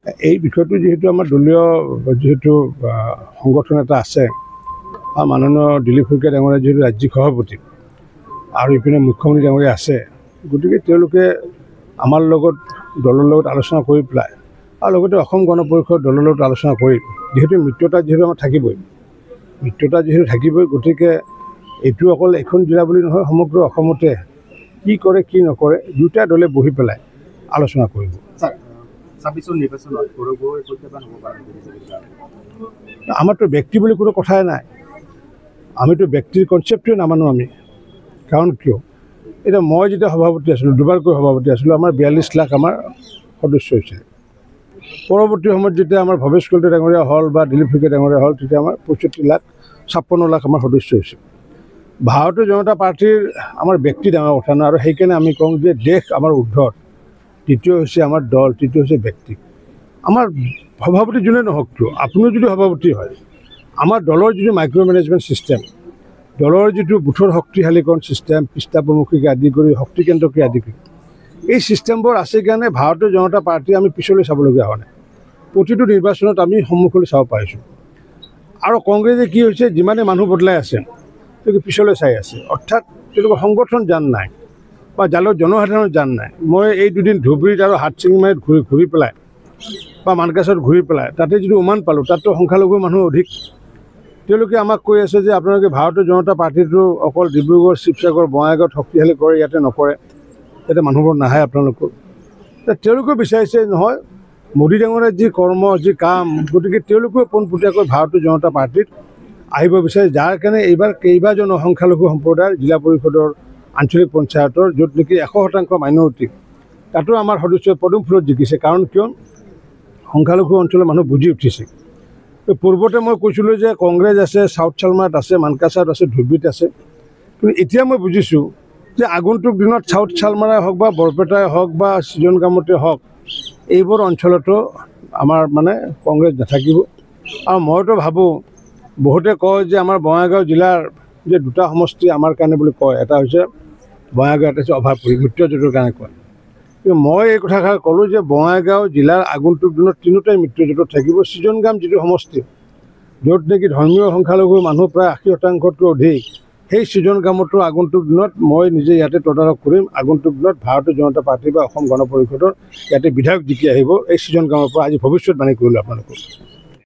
এই বিষয়টো যেহেতু আমাৰ দলীয় যেহেতু সংগঠন এটা আছে বা মাননীয় দিলীপ শইকীয়া ডাঙৰীয়া যেহেতু ৰাজ্যিক সভাপতি আৰু ইপিনে মুখ্যমন্ত্ৰী ডাঙৰীয়া আছে, গতিকে তেওঁলোকে আমাৰ লগত দলৰ লগত আলোচনা কৰি পেলাই আৰু লগতে অসম গণ পৰিষদ দলৰ লগত আলোচনা কৰি যিহেতু মিত্ৰতা যিহেতু আমাৰ থাকিবই, গতিকে এইটো অকল এখন জিলা বুলি নহয়, সমগ্ৰ অসমতে কি কৰে কি নকৰে দুটা দলে বহি পেলাই আলোচনা কৰিব। আমাৰতো ব্যক্তি বুলি কোনো কথাই নাই, আমিতো ব্যক্তিৰ কনচেপ্টটোৱে নামানো আমি। কাৰণ কিয়, এতিয়া মই যেতিয়া সভাপতি আছিলোঁ, দুবাৰকৈ সভাপতি আছিলোঁ, আমাৰ 42 লাখ আমাৰ সদস্য হৈছিলে। পৰৱৰ্তী সময়ত যেতিয়া আমাৰ ভৱেশ কলিতা ডাঙৰীয়া হ'ল বা দিলীপ শইকীয়া ডাঙৰীয়া হ'ল, তেতিয়া আমাৰ 55 লাখ আমাৰ সদস্য হৈছিল। ভাৰতীয় জনতা পাৰ্টীৰ আমাৰ ব্যক্তি ডাঙৰ কথা নহয়, আৰু সেইকাৰণে আমি কওঁ যে দেশ আমাৰ ঊৰ্ধত, তৃতীয় হৈছে আমাৰ দল, তৃতীয় হৈছে ব্যক্তি। আমাৰ সভাপতি যোনে নহওক কিয়, আপুনিও যদি সভাপতি হয়, আমাৰ দলৰ যিটো মাইক্ৰ' মেনেজমেণ্ট ছিষ্টেম, দলৰ যিটো বুথৰ শক্তিশালীকৰণ ছিষ্টেম, পৃষ্ঠা প্ৰমুখীকে আদি কৰি শক্তি কেন্দ্ৰকে আদি কৰি এই ছিষ্টেমবোৰ আছে কাৰণে ভাৰতীয় জনতা পাৰ্টী আমি পিছলৈ চাবলগীয়া হোৱা নাই। প্ৰতিটো নিৰ্বাচনত আমি সন্মুখলৈ চাব পাৰিছোঁ। আৰু কংগ্ৰেছে কি হৈছে, যিমানে মানুহ বদলাই আছে তেওঁলোকে পিছলৈ চাই আছে, অৰ্থাৎ তেওঁলোকৰ সংগঠন জান নাই বা জনসাধাৰণৰ জান নাই। মই এই দুদিন ধুবুৰীত আৰু হাটচিঙিমাৰীত ঘূৰি পেলাই বা মানকাছাৰত ঘূৰি পেলাই তাতে যিটো উমান পালোঁ, তাততো সংখ্যালঘু মানুহ অধিক। তেওঁলোকে আমাক কৈ আছে যে আপোনালোকে ভাৰতীয় জনতা পাৰ্টীটো অকল ডিব্ৰুগড়, শিৱসাগৰ, বঙাইগাঁৱত শক্তিশালী কৰে, ইয়াতে নকৰে, ইয়াতে মানুহবোৰ নাহে আপোনালোকৰ। তেওঁলোকেও বিচাৰিছে নহয়, মোদী ডাঙৰীয়াৰ যি কৰ্ম, যি কাম, গতিকে তেওঁলোকেও পোনপটীয়াকৈ ভাৰতীয় জনতা পাৰ্টীত আহিব বিচাৰে, যাৰ কাৰণে এইবাৰ কেইবাজনো সংখ্যালঘু সম্প্ৰদায়ৰ জিলা পৰিষদৰ আঞ্চলিক পঞ্চায়তৰ য'ত নেকি 100% মাইনৰিটি, তাতো আমাৰ সদস্য পদুম ফুলত জিকিছে। কাৰণ কিয়, সংখ্যালঘু অঞ্চলৰ মানুহ বুজি উঠিছে। পূৰ্বতে মই কৈছিলোঁ যে কংগ্ৰেছ আছে, চাউথ চালমাৰত আছে, মানকাছাৰত আছে, ধুবুৰীত আছে, কিন্তু এতিয়া মই বুজিছোঁ যে আগন্তুক দিনত চাউথ চালমাৰাই হওক বা বৰপেটাই হওক বা সৃজনগামতে হওক, এইবোৰ অঞ্চলতো আমাৰ মানে কংগ্ৰেছ নাথাকিব। আৰু মইতো ভাবোঁ, বহুতে কয় যে আমাৰ বঙাইগাঁও জিলাৰ যে দুটা সমষ্টি আমাৰ কাৰণে বুলি কয়, এটা হৈছে বঙাইগাঁও, এটা হৈছে অভাৰপুৰী, মিত্ৰজোঁটৰ কাৰণে কয়। কিন্তু মই এই কথাষাৰ ক'লোঁ যে বঙাইগাঁও জিলাৰ আগন্তুক দিনত তিনিওটাই মিত্ৰজোঁটত থাকিব। সৃজনগাম যিটো সমষ্টি, য'ত নেকি ধৰ্মীয় সংখ্যালঘু মানুহ প্ৰায় 80%তকৈ অধিক, সেই সৃজনগামতো আগন্তুক দিনত মই নিজে ইয়াতে তদাৰক কৰিম। আগন্তুক দিনত ভাৰতীয় জনতা পাৰ্টী বা অসম গণ পৰিষদৰ ইয়াতে বিধায়ক জিকি আহিব এই সৃজনগামৰ পৰা। আজি ভৱিষ্যতবাণী কৰিলোঁ আপোনালোকক।